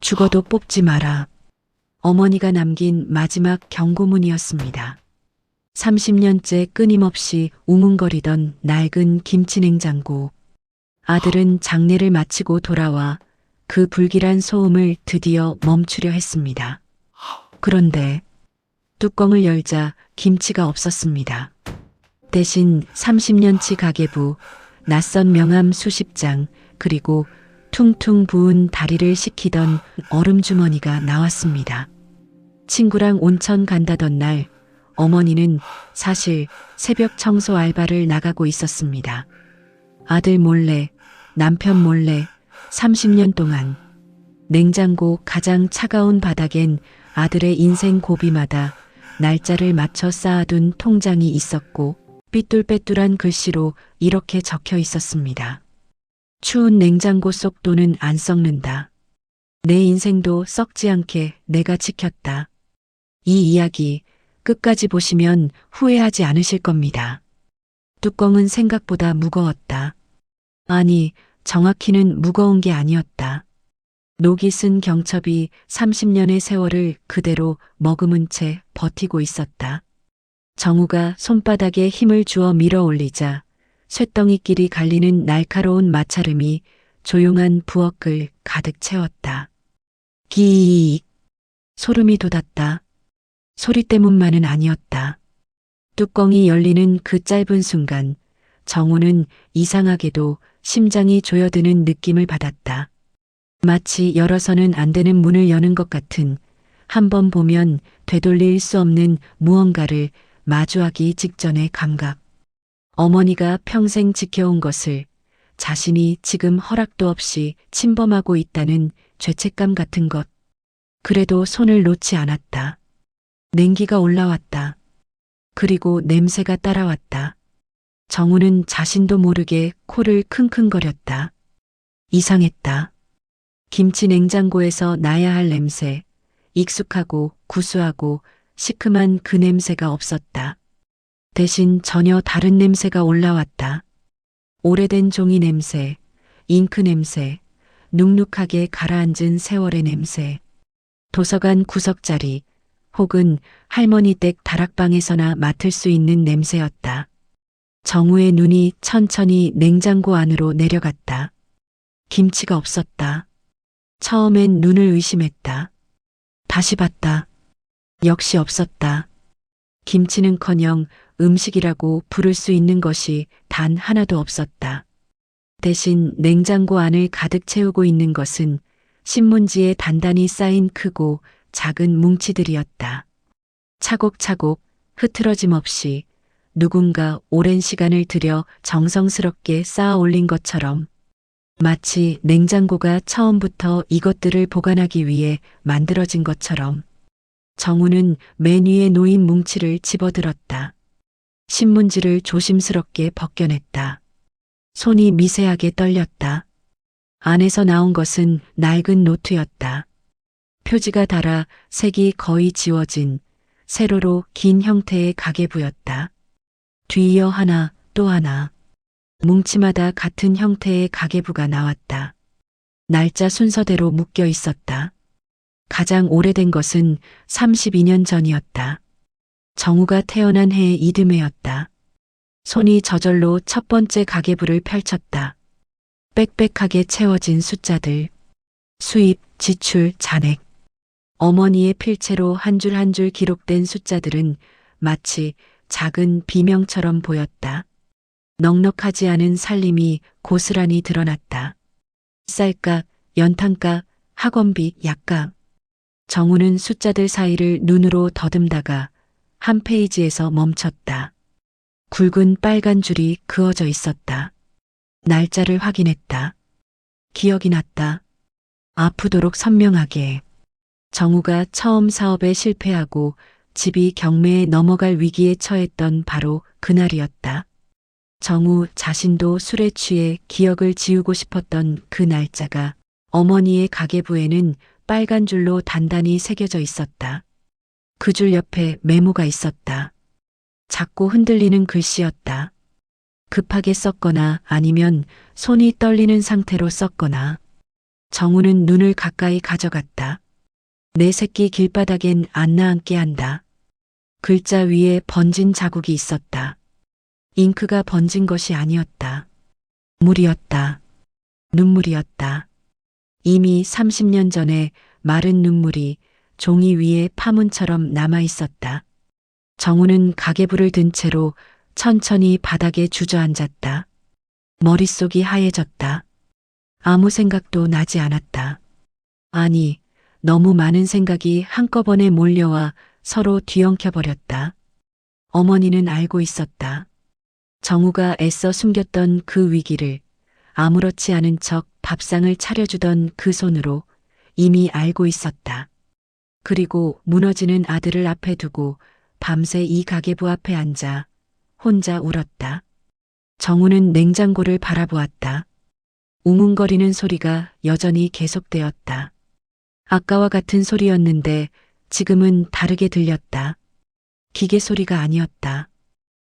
죽어도 뽑지 마라. 어머니가 남긴 마지막 경고문이었습니다. 30년째 끊임없이 우문거리던 낡은 김치냉장고. 아들은 장례를 마치고 돌아와 그 불길한 소음을 드디어 멈추려 했습니다. 그런데 뚜껑을 열자 김치가 없었습니다. 대신 30년치 가계부, 낯선 명함 수십 장, 그리고 퉁퉁 부은 다리를 식히던 얼음 주머니가 나왔습니다. 친구랑 온천 간다던 날, 어머니는 사실 새벽 청소 알바를 나가고 있었습니다. 아들 몰래, 남편 몰래 30년 동안 냉장고 가장 차가운 바닥엔 아들의 인생 고비마다 날짜를 맞춰 쌓아둔 통장이 있었고 삐뚤빼뚤한 글씨로 이렇게 적혀 있었습니다. 추운 냉장고 속 돈은 안 썩는다. 내 인생도 썩지 않게 내가 지켰다. 이 이야기 끝까지 보시면 후회하지 않으실 겁니다. 뚜껑은 생각보다 무거웠다. 아니, 정확히는 무거운 게 아니었다. 녹이 쓴 경첩이 30년의 세월을 그대로 머금은 채 버티고 있었다. 정우가 손바닥에 힘을 주어 밀어 올리자 쇳덩이끼리 갈리는 날카로운 마찰음이 조용한 부엌을 가득 채웠다. 기익! 소름이 돋았다. 소리 때문만은 아니었다. 뚜껑이 열리는 그 짧은 순간 정우는 이상하게도 심장이 조여드는 느낌을 받았다. 마치 열어서는 안 되는 문을 여는 것 같은, 한 번 보면 되돌릴 수 없는 무언가를 마주하기 직전의 감각. 어머니가 평생 지켜온 것을 자신이 지금 허락도 없이 침범하고 있다는 죄책감 같은 것. 그래도 손을 놓지 않았다. 냉기가 올라왔다. 그리고 냄새가 따라왔다. 정우는 자신도 모르게 코를 킁킁거렸다. 이상했다. 김치 냉장고에서 나야 할 냄새, 익숙하고 구수하고 시큼한 그 냄새가 없었다. 대신 전혀 다른 냄새가 올라왔다. 오래된 종이 냄새, 잉크 냄새, 눅눅하게 가라앉은 세월의 냄새. 도서관 구석자리 혹은 할머니 댁 다락방에서나 맡을 수 있는 냄새였다. 정우의 눈이 천천히 냉장고 안으로 내려갔다. 김치가 없었다. 처음엔 눈을 의심했다. 다시 봤다. 역시 없었다. 김치는커녕 음식이라고 부를 수 있는 것이 단 하나도 없었다. 대신 냉장고 안을 가득 채우고 있는 것은 신문지에 단단히 쌓인 크고 작은 뭉치들이었다. 차곡차곡 흐트러짐 없이 누군가 오랜 시간을 들여 정성스럽게 쌓아 올린 것처럼, 마치 냉장고가 처음부터 이것들을 보관하기 위해 만들어진 것처럼. 정우는 맨 위에 놓인 뭉치를 집어들었다. 신문지를 조심스럽게 벗겨냈다. 손이 미세하게 떨렸다. 안에서 나온 것은 낡은 노트였다. 표지가 닳아 색이 거의 지워진 세로로 긴 형태의 가계부였다. 뒤이어 하나 또 하나. 뭉치마다 같은 형태의 가계부가 나왔다. 날짜 순서대로 묶여 있었다. 가장 오래된 것은 32년 전이었다. 정우가 태어난 해의 이듬해였다. 손이 저절로 첫 번째 가계부를 펼쳤다. 빽빽하게 채워진 숫자들. 수입, 지출, 잔액. 어머니의 필체로 한 줄 한 줄 기록된 숫자들은 마치 작은 비명처럼 보였다. 넉넉하지 않은 살림이 고스란히 드러났다. 쌀값, 연탄값, 학원비, 약값. 정우는 숫자들 사이를 눈으로 더듬다가 한 페이지에서 멈췄다. 굵은 빨간 줄이 그어져 있었다. 날짜를 확인했다. 기억이 났다. 아프도록 선명하게. 정우가 처음 사업에 실패하고 집이 경매에 넘어갈 위기에 처했던 바로 그날이었다. 정우 자신도 술에 취해 기억을 지우고 싶었던 그 날짜가 어머니의 가계부에는 빨간 줄로 단단히 새겨져 있었다. 그 줄 옆에 메모가 있었다. 작고 흔들리는 글씨였다. 급하게 썼거나 아니면 손이 떨리는 상태로 썼거나. 정우는 눈을 가까이 가져갔다. 내 새끼 길바닥엔 안 나앉게 한다. 글자 위에 번진 자국이 있었다. 잉크가 번진 것이 아니었다. 물이었다. 눈물이었다. 이미 30년 전에 마른 눈물이 종이 위에 파문처럼 남아 있었다. 정우는 가계부를 든 채로 천천히 바닥에 주저앉았다. 머릿속이 하얘졌다. 아무 생각도 나지 않았다. 아니, 너무 많은 생각이 한꺼번에 몰려와 서로 뒤엉켜버렸다. 어머니는 알고 있었다. 정우가 애써 숨겼던 그 위기를, 아무렇지 않은 척 밥상을 차려주던 그 손으로 이미 알고 있었다. 그리고 무너지는 아들을 앞에 두고 밤새 이 가계부 앞에 앉아 혼자 울었다. 정우는 냉장고를 바라보았다. 웅웅거리는 소리가 여전히 계속되었다. 아까와 같은 소리였는데 지금은 다르게 들렸다. 기계 소리가 아니었다.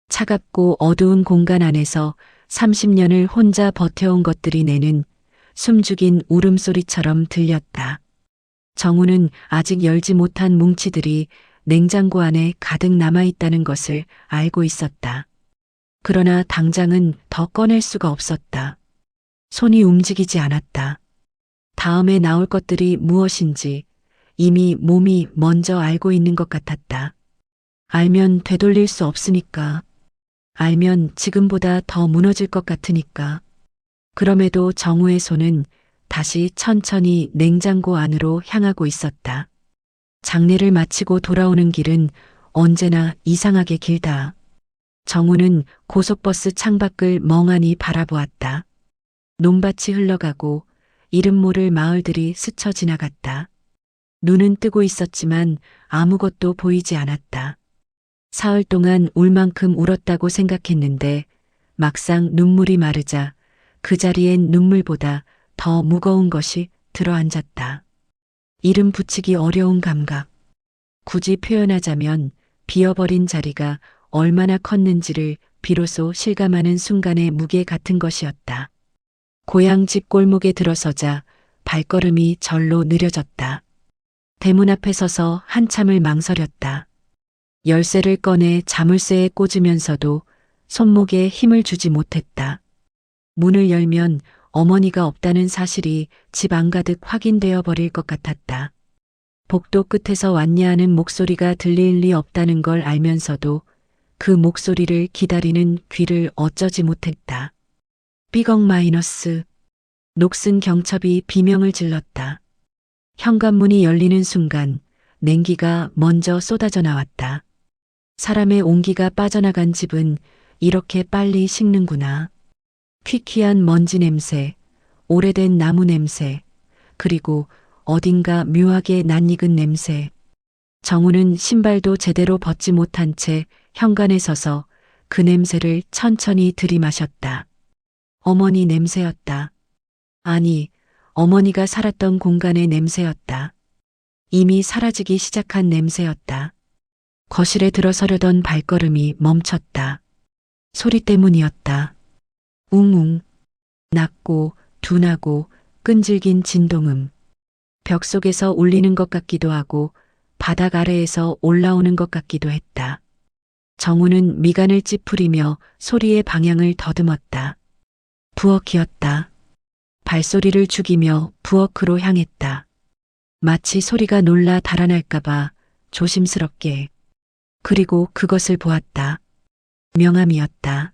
차갑고 어두운 공간 안에서 30년을 혼자 버텨온 것들이 내는 숨죽인 울음소리처럼 들렸다. 정우는 아직 열지 못한 뭉치들이 냉장고 안에 가득 남아있다는 것을 알고 있었다. 그러나 당장은 더 꺼낼 수가 없었다. 손이 움직이지 않았다. 다음에 나올 것들이 무엇인지 이미 몸이 먼저 알고 있는 것 같았다. 알면 되돌릴 수 없으니까. 알면 지금보다 더 무너질 것 같으니까. 그럼에도 정우의 손은 다시 천천히 냉장고 안으로 향하고 있었다. 장례를 마치고 돌아오는 길은 언제나 이상하게 길다. 정우는 고속버스 창밖을 멍하니 바라보았다. 논밭이 흘러가고 이름 모를 마을들이 스쳐 지나갔다. 눈은 뜨고 있었지만 아무것도 보이지 않았다. 사흘 동안 울 만큼 울었다고 생각했는데 막상 눈물이 마르자 그 자리엔 눈물보다 더 무거운 것이 들어앉았다. 이름 붙이기 어려운 감각. 굳이 표현하자면 비어버린 자리가 얼마나 컸는지를 비로소 실감하는 순간의 무게 같은 것이었다. 고향 집 골목에 들어서자 발걸음이 절로 느려졌다. 대문 앞에 서서 한참을 망설였다. 열쇠를 꺼내 자물쇠에 꽂으면서도 손목에 힘을 주지 못했다. 문을 열면 어머니가 없다는 사실이 집 안가득 확인되어 버릴 것 같았다. 복도 끝에서 왔냐 하는 목소리가 들릴 리 없다는 걸 알면서도 그 목소리를 기다리는 귀를 어쩌지 못했다. 삐걱 마이너스. 녹슨 경첩이 비명을 질렀다. 현관문이 열리는 순간 냉기가 먼저 쏟아져 나왔다. 사람의 온기가 빠져나간 집은 이렇게 빨리 식는구나. 퀴퀴한 먼지 냄새, 오래된 나무 냄새, 그리고 어딘가 묘하게 낯익은 냄새. 정우는 신발도 제대로 벗지 못한 채 현관에 서서 그 냄새를 천천히 들이마셨다. 어머니 냄새였다. 아니, 어머니가 살았던 공간의 냄새였다. 이미 사라지기 시작한 냄새였다. 거실에 들어서려던 발걸음이 멈췄다. 소리 때문이었다. 웅웅. 낮고 둔하고 끈질긴 진동음. 벽 속에서 울리는 것 같기도 하고 바닥 아래에서 올라오는 것 같기도 했다. 정우는 미간을 찌푸리며 소리의 방향을 더듬었다. 부엌이었다. 발소리를 죽이며 부엌으로 향했다. 마치 소리가 놀라 달아날까봐 조심스럽게. 그리고 그것을 보았다. 명함이었다.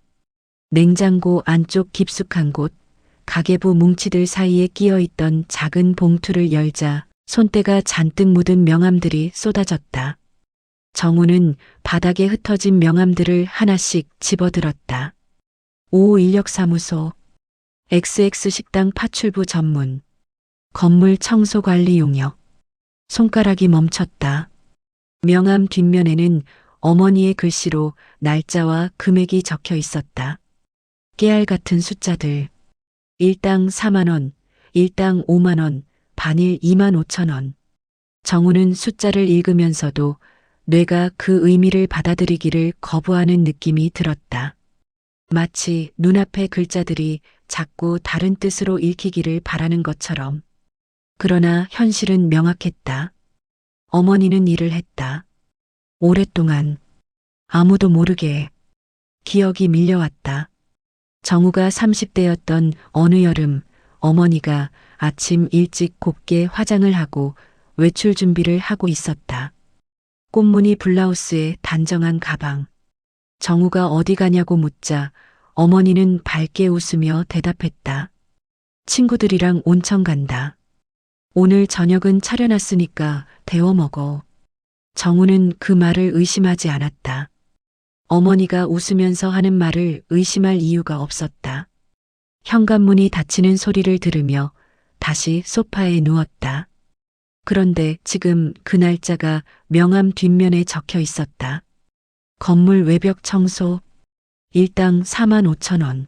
냉장고 안쪽 깊숙한 곳, 가계부 뭉치들 사이에 끼어 있던 작은 봉투를 열자 손때가 잔뜩 묻은 명함들이 쏟아졌다. 정우는 바닥에 흩어진 명함들을 하나씩 집어들었다. 5호 인력사무소, XX 식당 파출부 전문, 건물 청소 관리 용역. 손가락이 멈췄다. 명함 뒷면에는 어머니의 글씨로 날짜와 금액이 적혀 있었다. 깨알 같은 숫자들. 일당 4만 원, 일당 5만 원, 반일 2만 5천 원. 정우는 숫자를 읽으면서도 뇌가 그 의미를 받아들이기를 거부하는 느낌이 들었다. 마치 눈앞의 글자들이 자꾸 다른 뜻으로 읽히기를 바라는 것처럼. 그러나 현실은 명확했다. 어머니는 일을 했다. 오랫동안 아무도 모르게 기억이 밀려왔다. 정우가 30대였던 어느 여름 어머니가 아침 일찍 곱게 화장을 하고 외출 준비를 하고 있었다. 꽃무늬 블라우스에 단정한 가방. 정우가 어디 가냐고 묻자 어머니는 밝게 웃으며 대답했다. 친구들이랑 온천 간다. 오늘 저녁은 차려놨으니까 데워 먹어. 정우는 그 말을 의심하지 않았다. 어머니가 웃으면서 하는 말을 의심할 이유가 없었다. 현관문이 닫히는 소리를 들으며 다시 소파에 누웠다. 그런데 지금 그 날짜가 명함 뒷면에 적혀 있었다. 건물 외벽 청소, 일당 45,000원.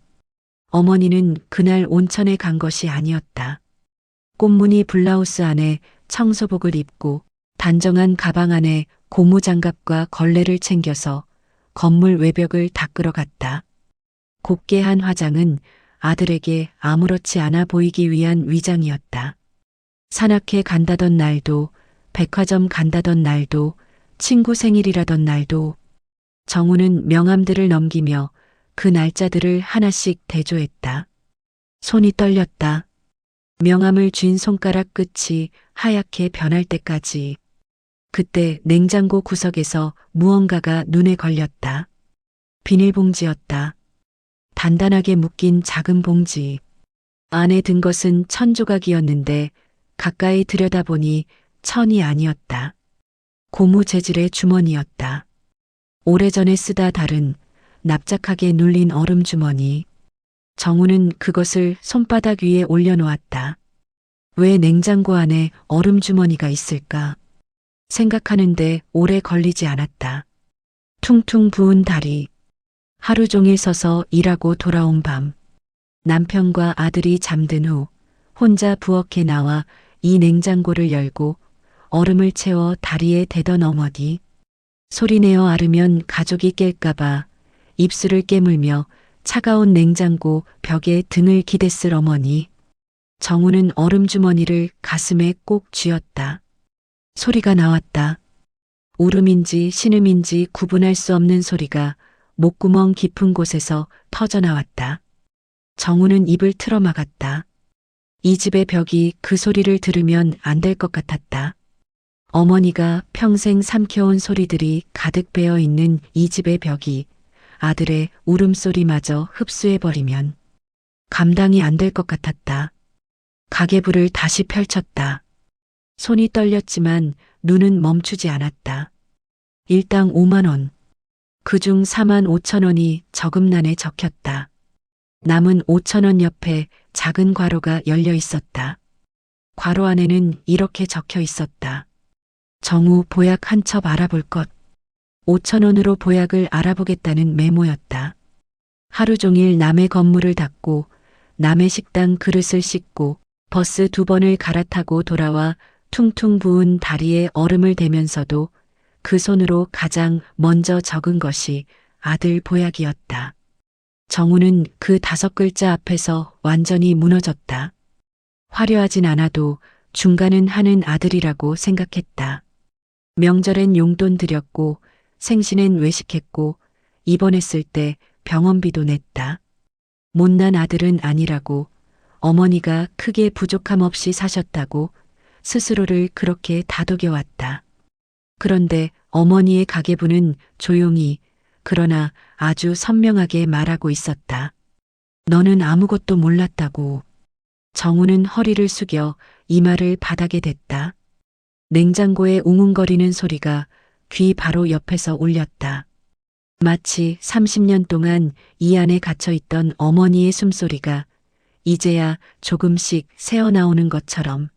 어머니는 그날 온천에 간 것이 아니었다. 꽃무늬 블라우스 안에 청소복을 입고 단정한 가방 안에 고무장갑과 걸레를 챙겨서 건물 외벽을 닦으러 갔다. 곱게 한 화장은 아들에게 아무렇지 않아 보이기 위한 위장이었다. 산악회 간다던 날도, 백화점 간다던 날도, 친구 생일이라던 날도 정우는 명함들을 넘기며 그 날짜들을 하나씩 대조했다. 손이 떨렸다. 명함을 쥔 손가락 끝이 하얗게 변할 때까지. 그때 냉장고 구석에서 무언가가 눈에 걸렸다. 비닐봉지였다. 단단하게 묶인 작은 봉지. 안에 든 것은 천조각이었는데 가까이 들여다보니 천이 아니었다. 고무 재질의 주머니였다. 오래전에 쓰다 다른 납작하게 눌린 얼음 주머니. 정우는 그것을 손바닥 위에 올려놓았다. 왜 냉장고 안에 얼음 주머니가 있을까? 생각하는데 오래 걸리지 않았다. 퉁퉁 부은 다리. 하루 종일 서서 일하고 돌아온 밤. 남편과 아들이 잠든 후 혼자 부엌에 나와 이 냉장고를 열고 얼음을 채워 다리에 대던 어머니. 소리내어 앓으면 가족이 깰까봐 입술을 깨물며 차가운 냉장고 벽에 등을 기댔을 어머니. 정우는 얼음 주머니를 가슴에 꼭 쥐었다. 소리가 나왔다. 울음인지 신음인지 구분할 수 없는 소리가 목구멍 깊은 곳에서 터져나왔다. 정우는 입을 틀어막았다. 이 집의 벽이 그 소리를 들으면 안 될 것 같았다. 어머니가 평생 삼켜온 소리들이 가득 배어 있는 이 집의 벽이 아들의 울음소리마저 흡수해버리면 감당이 안 될 것 같았다. 가계부를 다시 펼쳤다. 손이 떨렸지만 눈은 멈추지 않았다. 일당 5만 원. 그중 45,000원이 저금란에 적혔다. 남은 5,000원 옆에 작은 괄호가 열려 있었다. 괄호 안에는 이렇게 적혀 있었다. 정우 보약 한 첩 알아볼 것. 5,000원으로 보약을 알아보겠다는 메모였다. 하루 종일 남의 건물을 닦고 남의 식당 그릇을 씻고 버스 2번을 갈아타고 돌아와 퉁퉁 부은 다리에 얼음을 대면서도 그 손으로 가장 먼저 적은 것이 아들 보약이었다. 정우는 그 5글자 앞에서 완전히 무너졌다. 화려하진 않아도 중간은 하는 아들이라고 생각했다. 명절엔 용돈 드렸고 생신엔 외식했고 입원했을 때 병원비도 냈다. 못난 아들은 아니라고, 어머니가 크게 부족함 없이 사셨다고 스스로를 그렇게 다독여왔다. 그런데 어머니의 가계부는 조용히 그러나 아주 선명하게 말하고 있었다. 너는 아무것도 몰랐다고. 정우는 허리를 숙여 이마를 바닥에 댔다. 냉장고에 웅웅거리는 소리가 귀 바로 옆에서 울렸다. 마치 30년 동안 이 안에 갇혀있던 어머니의 숨소리가 이제야 조금씩 새어나오는 것처럼.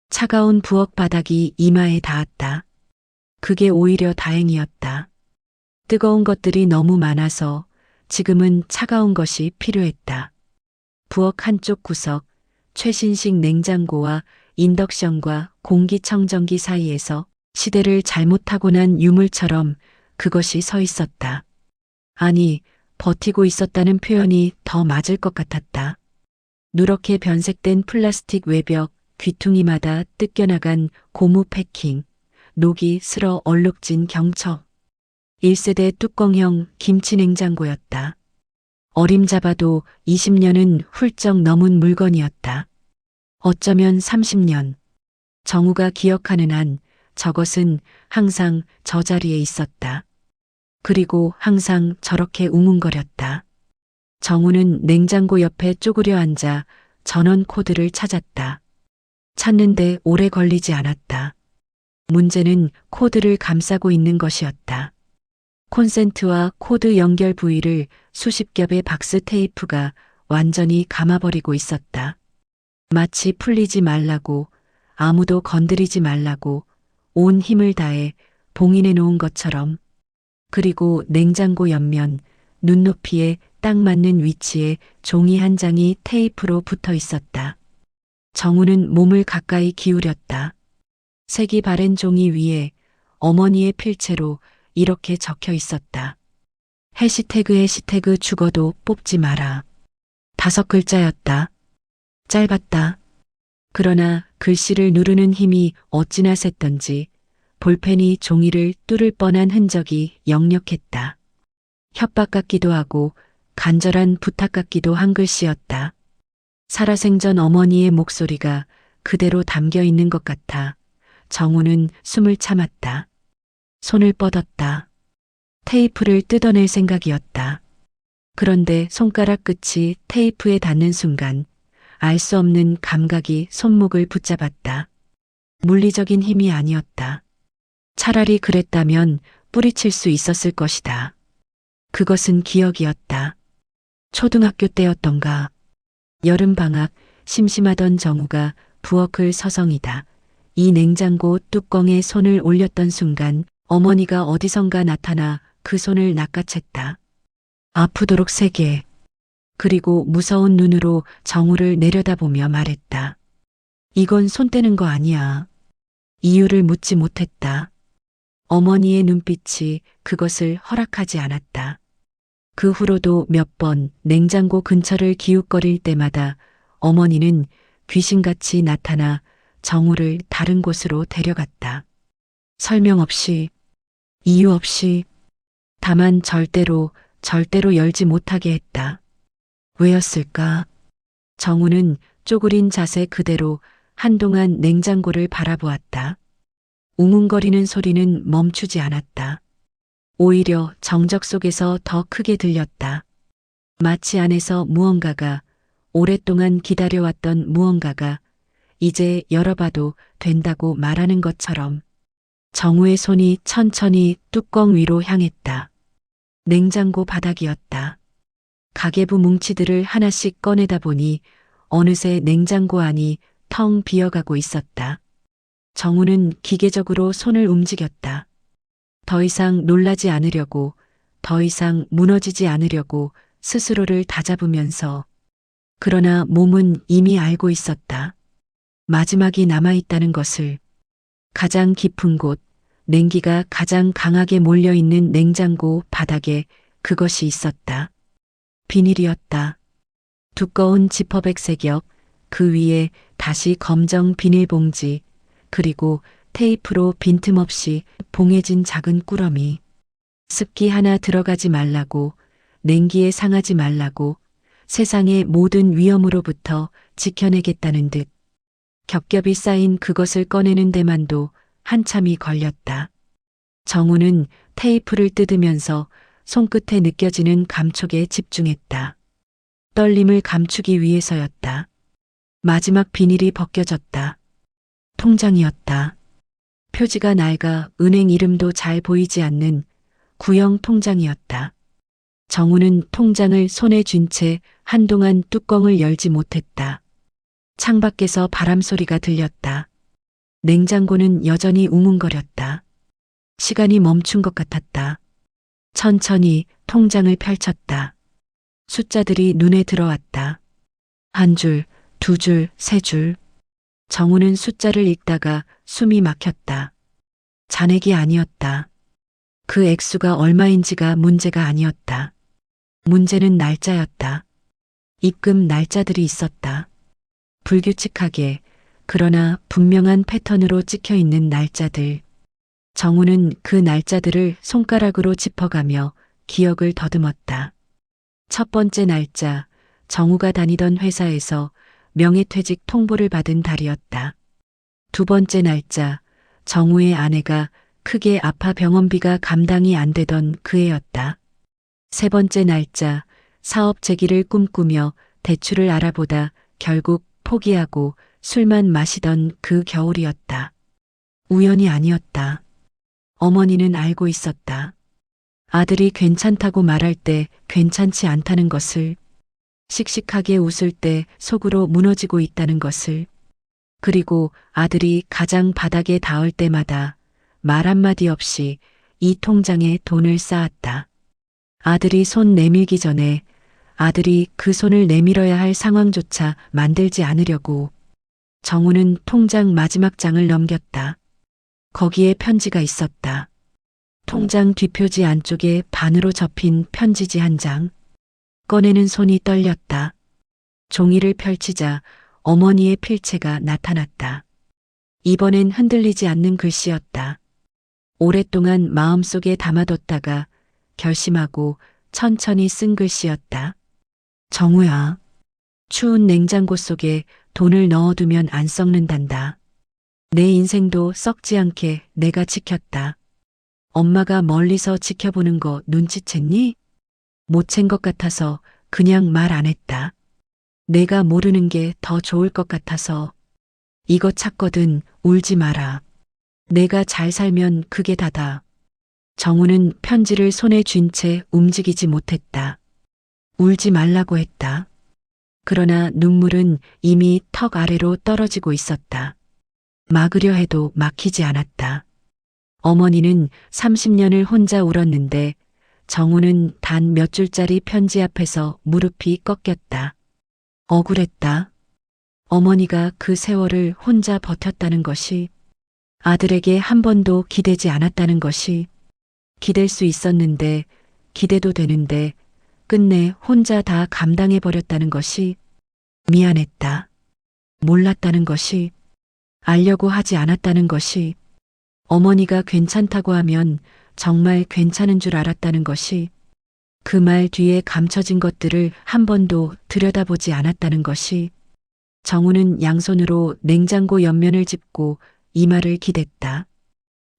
차가운 부엌 바닥이 이마에 닿았다. 그게 오히려 다행이었다. 뜨거운 것들이 너무 많아서 지금은 차가운 것이 필요했다. 부엌 한쪽 구석, 최신식 냉장고와 인덕션과 공기청정기 사이에서 시대를 잘못 타고난 유물처럼 그것이 서 있었다. 아니, 버티고 있었다는 표현이 더 맞을 것 같았다. 누렇게 변색된 플라스틱 외벽, 귀퉁이마다 뜯겨나간 고무 패킹, 녹이 슬어 얼룩진 경첩. 1세대 뚜껑형 김치냉장고였다. 어림잡아도 20년은 훌쩍 넘은 물건이었다. 어쩌면 30년. 정우가 기억하는 한 저것은 항상 저 자리에 있었다. 그리고 항상 저렇게 우문거렸다. 정우는 냉장고 옆에 쪼그려 앉아 전원 코드를 찾았다. 찾는데 오래 걸리지 않았다. 문제는 코드를 감싸고 있는 것이었다. 콘센트와 코드 연결 부위를 수십 겹의 박스 테이프가 완전히 감아버리고 있었다. 마치 풀리지 말라고, 아무도 건드리지 말라고 온 힘을 다해 봉인해 놓은 것처럼. 그리고 냉장고 옆면 눈높이에 딱 맞는 위치에 종이 한 장이 테이프로 붙어 있었다. 정우는 몸을 가까이 기울였다. 색이 바랜 종이 위에 어머니의 필체로 이렇게 적혀 있었다. 해시태그 죽어도 뽑지 마라. 5글자였다. 짧았다. 그러나 글씨를 누르는 힘이 어찌나 셌던지 볼펜이 종이를 뚫을 뻔한 흔적이 역력했다. 협박 같기도 하고 간절한 부탁 같기도 한 글씨였다. 살아생전 어머니의 목소리가 그대로 담겨 있는 것 같아 정우는 숨을 참았다. 손을 뻗었다. 테이프를 뜯어낼 생각이었다. 그런데 손가락 끝이 테이프에 닿는 순간 알 수 없는 감각이 손목을 붙잡았다. 물리적인 힘이 아니었다. 차라리 그랬다면 뿌리칠 수 있었을 것이다. 그것은 기억이었다. 초등학교 때였던가. 여름방학 심심하던 정우가 부엌을 서성이다. 이 냉장고 뚜껑에 손을 올렸던 순간 어머니가 어디선가 나타나 그 손을 낚아챘다. 아프도록 세게. 그리고 무서운 눈으로 정우를 내려다보며 말했다. 이건 손 떼는 거 아니야. 이유를 묻지 못했다. 어머니의 눈빛이 그것을 허락하지 않았다. 그 후로도 몇 번 냉장고 근처를 기웃거릴 때마다 어머니는 귀신같이 나타나 정우를 다른 곳으로 데려갔다. 설명 없이, 이유 없이, 다만 절대로 열지 못하게 했다. 왜였을까? 정우는 쪼그린 자세 그대로 한동안 냉장고를 바라보았다. 웅웅거리는 소리는 멈추지 않았다. 오히려 정적 속에서 더 크게 들렸다. 마치 안에서 무언가가, 오랫동안 기다려왔던 무언가가 이제 열어봐도 된다고 말하는 것처럼. 정우의 손이 천천히 뚜껑 위로 향했다. 냉장고 바닥이었다. 가계부 뭉치들을 하나씩 꺼내다 보니 어느새 냉장고 안이 텅 비어가고 있었다. 정우는 기계적으로 손을 움직였다. 더 이상 놀라지 않으려고, 더 이상 무너지지 않으려고 스스로를 다잡으면서. 그러나 몸은 이미 알고 있었다. 마지막이 남아있다는 것을. 가장 깊은 곳, 냉기가 가장 강하게 몰려있는 냉장고 바닥에 그것이 있었다. 비닐이었다. 두꺼운 지퍼백 겹, 그 위에 다시 검정 비닐봉지, 그리고 테이프로 빈틈없이 봉해진 작은 꾸러미. 습기 하나 들어가지 말라고, 냉기에 상하지 말라고, 세상의 모든 위험으로부터 지켜내겠다는 듯. 겹겹이 쌓인 그것을 꺼내는 데만도 한참이 걸렸다. 정우는 테이프를 뜯으면서 손끝에 느껴지는 감촉에 집중했다. 떨림을 감추기 위해서였다. 마지막 비닐이 벗겨졌다. 통장이었다. 표지가 낡아 은행 이름도 잘 보이지 않는 구형 통장이었다. 정우는 통장을 손에 쥔 채 한동안 뚜껑을 열지 못했다. 창밖에서 바람 소리가 들렸다. 냉장고는 여전히 웅웅거렸다. 시간이 멈춘 것 같았다. 천천히 통장을 펼쳤다. 숫자들이 눈에 들어왔다. 한 줄, 두 줄, 세 줄. 정우는 숫자를 읽다가 숨이 막혔다. 잔액이 아니었다. 그 액수가 얼마인지가 문제가 아니었다. 문제는 날짜였다. 입금 날짜들이 있었다. 불규칙하게 그러나 분명한 패턴으로 찍혀 있는 날짜들. 정우는 그 날짜들을 손가락으로 짚어가며 기억을 더듬었다. 첫 번째 날짜, 정우가 다니던 회사에서 명예퇴직 통보를 받은 달이었다. 두 번째 날짜, 정우의 아내가 크게 아파 병원비가 감당이 안 되던 그 해였다. 세 번째 날짜, 사업 재기를 꿈꾸며 대출을 알아보다 결국 포기하고 술만 마시던 그 겨울이었다. 우연이 아니었다. 어머니는 알고 있었다. 아들이 괜찮다고 말할 때 괜찮지 않다는 것을, 씩씩하게 웃을 때 속으로 무너지고 있다는 것을, 그리고 아들이 가장 바닥에 닿을 때마다 말 한마디 없이 이 통장에 돈을 쌓았다. 아들이 손 내밀기 전에 아들이 그 손을 내밀어야 할 상황조차 만들지 않으려고 정우는 통장 마지막 장을 넘겼다. 거기에 편지가 있었다. 통장 뒷표지 안쪽에 반으로 접힌 편지지 한 장. 꺼내는 손이 떨렸다. 종이를 펼치자 어머니의 필체가 나타났다. 이번엔 흔들리지 않는 글씨였다. 오랫동안 마음속에 담아뒀다가 결심하고 천천히 쓴 글씨였다. 정우야, 추운 냉장고 속에 돈을 넣어두면 안 썩는단다. 내 인생도 썩지 않게 내가 지켰다. 엄마가 멀리서 지켜보는 거 눈치챘니? 못 챈 것 같아서 그냥 말 안 했다. 내가 모르는 게 더 좋을 것 같아서. 이거 찾거든 울지 마라. 내가 잘 살면 그게 다다. 정우는 편지를 손에 쥔 채 움직이지 못했다. 울지 말라고 했다. 그러나 눈물은 이미 턱 아래로 떨어지고 있었다. 막으려 해도 막히지 않았다. 어머니는 30년을 혼자 울었는데 정우는 단 몇 줄짜리 편지 앞에서 무릎이 꺾였다. 억울했다. 어머니가 그 세월을 혼자 버텼다는 것이, 아들에게 한 번도 기대지 않았다는 것이, 기댈 수 있었는데, 기대도 되는데 끝내 혼자 다 감당해버렸다는 것이 미안했다. 몰랐다는 것이, 알려고 하지 않았다는 것이, 어머니가 괜찮다고 하면 정말 괜찮은 줄 알았다는 것이, 그 말 뒤에 감춰진 것들을 한 번도 들여다보지 않았다는 것이. 정우는 양손으로 냉장고 옆면을 짚고 이마를 기댔다.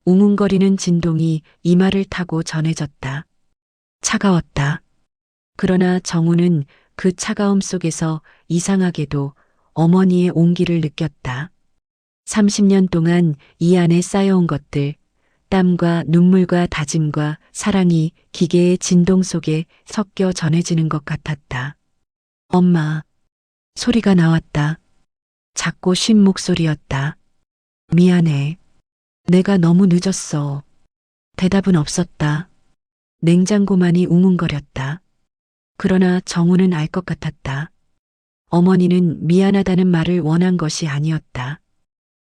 웅웅거리는 진동이 이마를 타고 전해졌다. 차가웠다. 그러나 정우는 그 차가움 속에서 이상하게도 어머니의 온기를 느꼈다. 30년 동안 이 안에 쌓여온 것들, 땀과 눈물과 다짐과 사랑이 기계의 진동 속에 섞여 전해지는 것 같았다. 엄마. 소리가 나왔다. 작고 쉰 목소리였다. 미안해. 내가 너무 늦었어. 대답은 없었다. 냉장고만이 웅웅거렸다. 그러나 정우는 알 것 같았다. 어머니는 미안하다는 말을 원한 것이 아니었다.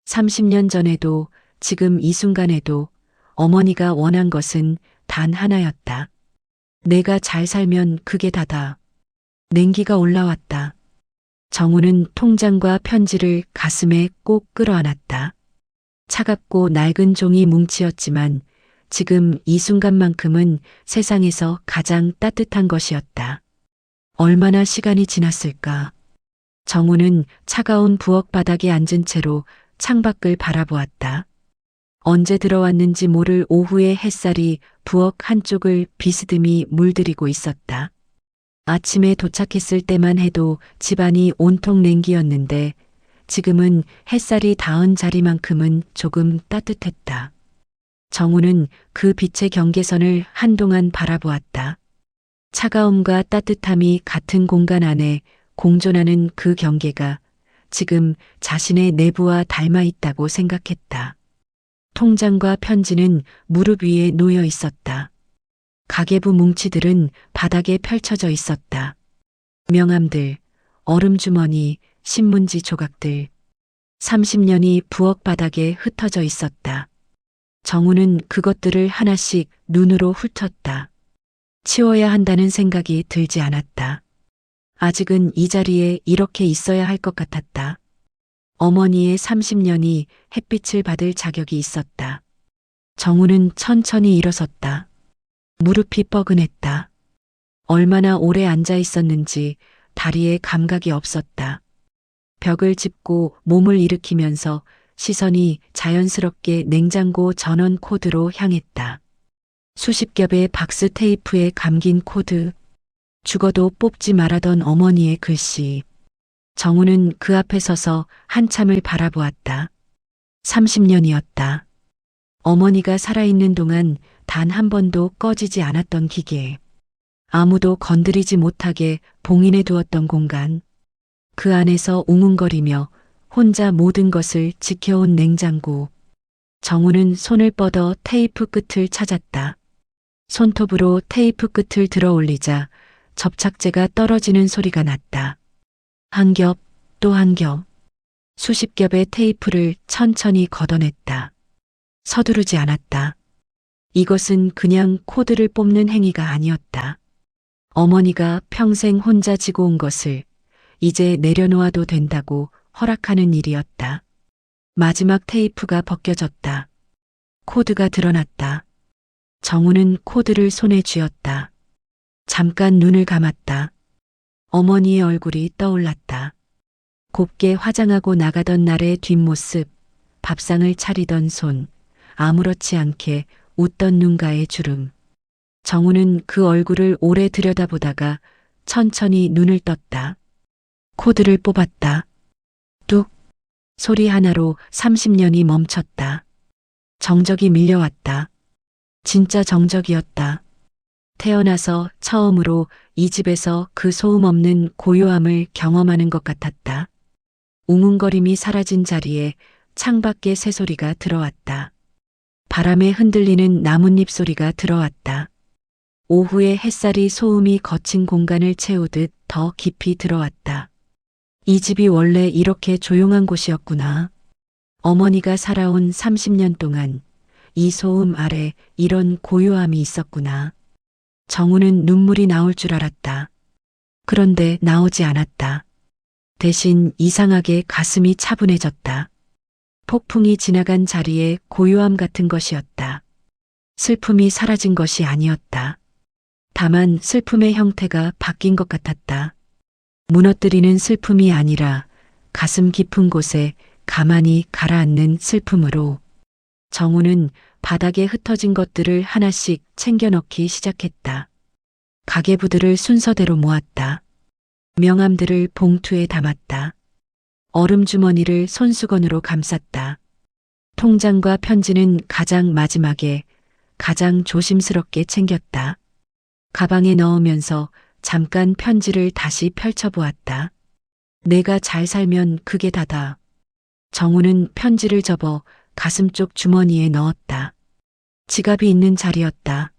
30년 전에도 지금 이 순간에도 어머니가 원한 것은 단 하나였다. 내가 잘 살면 그게 다다. 냉기가 올라왔다. 정우는 통장과 편지를 가슴에 꼭 끌어안았다. 차갑고 낡은 종이 뭉치였지만 지금 이 순간만큼은 세상에서 가장 따뜻한 것이었다. 얼마나 시간이 지났을까? 정우는 차가운 부엌 바닥에 앉은 채로 창밖을 바라보았다. 언제 들어왔는지 모를 오후의 햇살이 부엌 한쪽을 비스듬히 물들이고 있었다. 아침에 도착했을 때만 해도 집안이 온통 냉기였는데 지금은 햇살이 닿은 자리만큼은 조금 따뜻했다. 정우는 그 빛의 경계선을 한동안 바라보았다. 차가움과 따뜻함이 같은 공간 안에 공존하는 그 경계가 지금 자신의 내부와 닮아 있다고 생각했다. 통장과 편지는 무릎 위에 놓여 있었다. 가계부 뭉치들은 바닥에 펼쳐져 있었다. 명함들, 얼음주머니, 신문지 조각들. 30년이 부엌 바닥에 흩어져 있었다. 정우는 그것들을 하나씩 눈으로 훑었다. 치워야 한다는 생각이 들지 않았다. 아직은 이 자리에 이렇게 있어야 할 것 같았다. 어머니의 30년이 햇빛을 받을 자격이 있었다. 정우는 천천히 일어섰다. 무릎이 뻐근했다. 얼마나 오래 앉아 있었는지 다리에 감각이 없었다. 벽을 짚고 몸을 일으키면서 시선이 자연스럽게 냉장고 전원 코드로 향했다. 수십 겹의 박스 테이프에 감긴 코드, 죽어도 뽑지 말아던 어머니의 글씨. 정우는 그 앞에 서서 한참을 바라보았다. 30년이었다. 어머니가 살아있는 동안 단 한 번도 꺼지지 않았던 기계. 아무도 건드리지 못하게 봉인해 두었던 공간. 그 안에서 웅웅거리며 혼자 모든 것을 지켜온 냉장고. 정우는 손을 뻗어 테이프 끝을 찾았다. 손톱으로 테이프 끝을 들어 올리자 접착제가 떨어지는 소리가 났다. 한 겹, 또 한 겹. 수십 겹의 테이프를 천천히 걷어냈다. 서두르지 않았다. 이것은 그냥 코드를 뽑는 행위가 아니었다. 어머니가 평생 혼자 지고 온 것을 이제 내려놓아도 된다고 허락하는 일이었다. 마지막 테이프가 벗겨졌다. 코드가 드러났다. 정우는 코드를 손에 쥐었다. 잠깐 눈을 감았다. 어머니의 얼굴이 떠올랐다. 곱게 화장하고 나가던 날의 뒷모습, 밥상을 차리던 손, 아무렇지 않게 웃던 눈가의 주름. 정우는 그 얼굴을 오래 들여다보다가 천천히 눈을 떴다. 코드를 뽑았다. 뚝! 소리 하나로 30년이 멈췄다. 정적이 밀려왔다. 진짜 정적이었다. 태어나서 처음으로 이 집에서 그 소음 없는 고요함을 경험하는 것 같았다. 웅웅거림이 사라진 자리에 창밖의 새소리가 들어왔다. 바람에 흔들리는 나뭇잎 소리가 들어왔다. 오후의 햇살이 소음이 거친 공간을 채우듯 더 깊이 들어왔다. 이 집이 원래 이렇게 조용한 곳이었구나. 어머니가 살아온 30년 동안 이 소음 아래 이런 고요함이 있었구나. 정우는 눈물이 나올 줄 알았다. 그런데 나오지 않았다. 대신 이상하게 가슴이 차분해졌다. 폭풍이 지나간 자리에 고요함 같은 것이었다. 슬픔이 사라진 것이 아니었다. 다만 슬픔의 형태가 바뀐 것 같았다. 무너뜨리는 슬픔이 아니라 가슴 깊은 곳에 가만히 가라앉는 슬픔으로. 정우는 바닥에 흩어진 것들을 하나씩 챙겨 넣기 시작했다. 가계부들을 순서대로 모았다. 명함들을 봉투에 담았다. 얼음 주머니를 손수건으로 감쌌다. 통장과 편지는 가장 마지막에 가장 조심스럽게 챙겼다. 가방에 넣으면서 잠깐 편지를 다시 펼쳐보았다. 내가 잘 살면 그게 다다. 정우는 편지를 접어 가슴 쪽 주머니에 넣었다. 지갑이 있는 자리였다.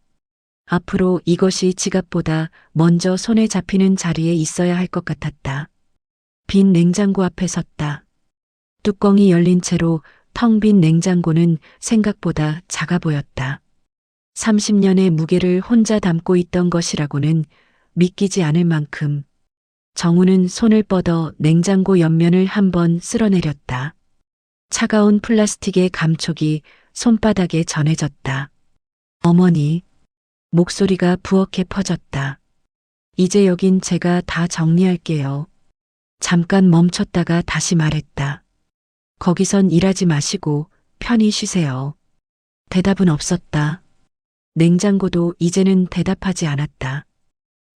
앞으로 이것이 지갑보다 먼저 손에 잡히는 자리에 있어야 할 것 같았다. 빈 냉장고 앞에 섰다. 뚜껑이 열린 채로 텅 빈 냉장고는 생각보다 작아 보였다. 30년의 무게를 혼자 담고 있던 것이라고는 믿기지 않을 만큼. 정우는 손을 뻗어 냉장고 옆면을 한번 쓸어내렸다. 차가운 플라스틱의 감촉이 손바닥에 전해졌다. 어머니, 목소리가 부엌에 퍼졌다. 이제 여긴 제가 다 정리할게요. 잠깐 멈췄다가 다시 말했다. 거기선 일하지 마시고 편히 쉬세요. 대답은 없었다. 냉장고도 이제는 대답하지 않았다.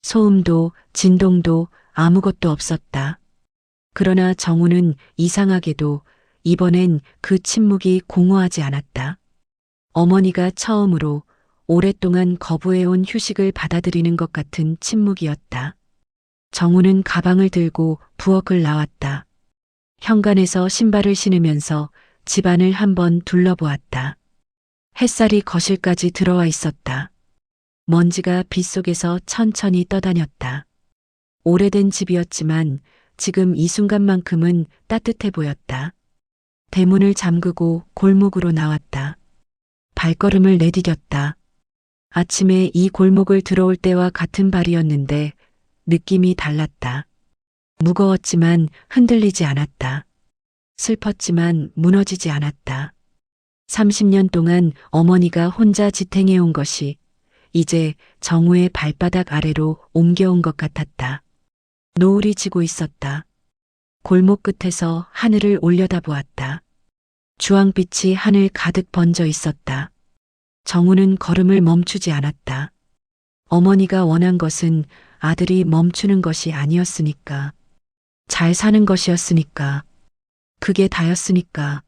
소음도 진동도 아무것도 없었다. 그러나 정우는 이상하게도 이번엔 그 침묵이 공허하지 않았다. 어머니가 처음으로 오랫동안 거부해온 휴식을 받아들이는 것 같은 침묵이었다. 정우는 가방을 들고 부엌을 나왔다. 현관에서 신발을 신으면서 집안을 한번 둘러보았다. 햇살이 거실까지 들어와 있었다. 먼지가 빗속에서 천천히 떠다녔다. 오래된 집이었지만 지금 이 순간만큼은 따뜻해 보였다. 대문을 잠그고 골목으로 나왔다. 발걸음을 내디뎠다. 아침에 이 골목을 들어올 때와 같은 발이었는데 느낌이 달랐다. 무거웠지만 흔들리지 않았다. 슬펐지만 무너지지 않았다. 30년 동안 어머니가 혼자 지탱해온 것이 이제 정우의 발바닥 아래로 옮겨온 것 같았다. 노을이 지고 있었다. 골목 끝에서 하늘을 올려다보았다. 주황빛이 하늘 가득 번져 있었다. 정우는 걸음을 멈추지 않았다. 어머니가 원한 것은 아들이 멈추는 것이 아니었으니까. 잘 사는 것이었으니까. 그게 다였으니까.